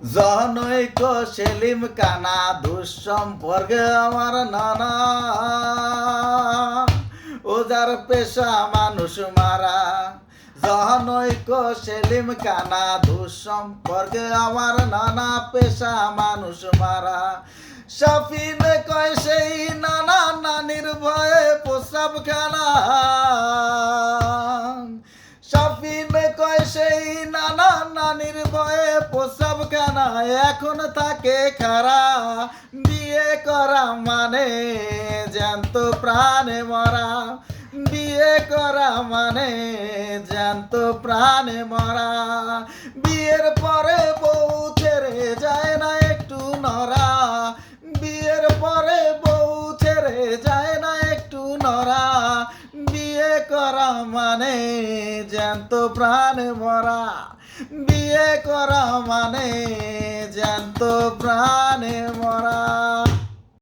জনৈক সেলিম কানা দুঃসম্পর্কে আমার নানা, ওজার পেশা মানুষ মারা। জনৈক সেলিম কানা দুঃসম্পর্কে আমার নানা, পেশা মানুষ মারা। সাফিনে কয় সেই নানা, নানির ভয়ে প্রস্রাব খানা। সাফিনে কয় সেই নানা, নানির ভয়ে প্রস্রাব খানা। এখন তাকে খারা, বিয়ে করা মানে জ্যান্ত প্রাণে মরা। বিয়ে করা মানে জ্যান্ত প্রাণে মরা। বিয়ের পরে বউ ছেড়ে যায় না একটু নরা। বিয়ের পরে বউ ছেড়ে যায় না একটু নরা। বিয়ে করা মানে জ্যান্ত প্রাণে মরা। বিয়ে করা মানে জ্যান্ত প্রাণে মরা।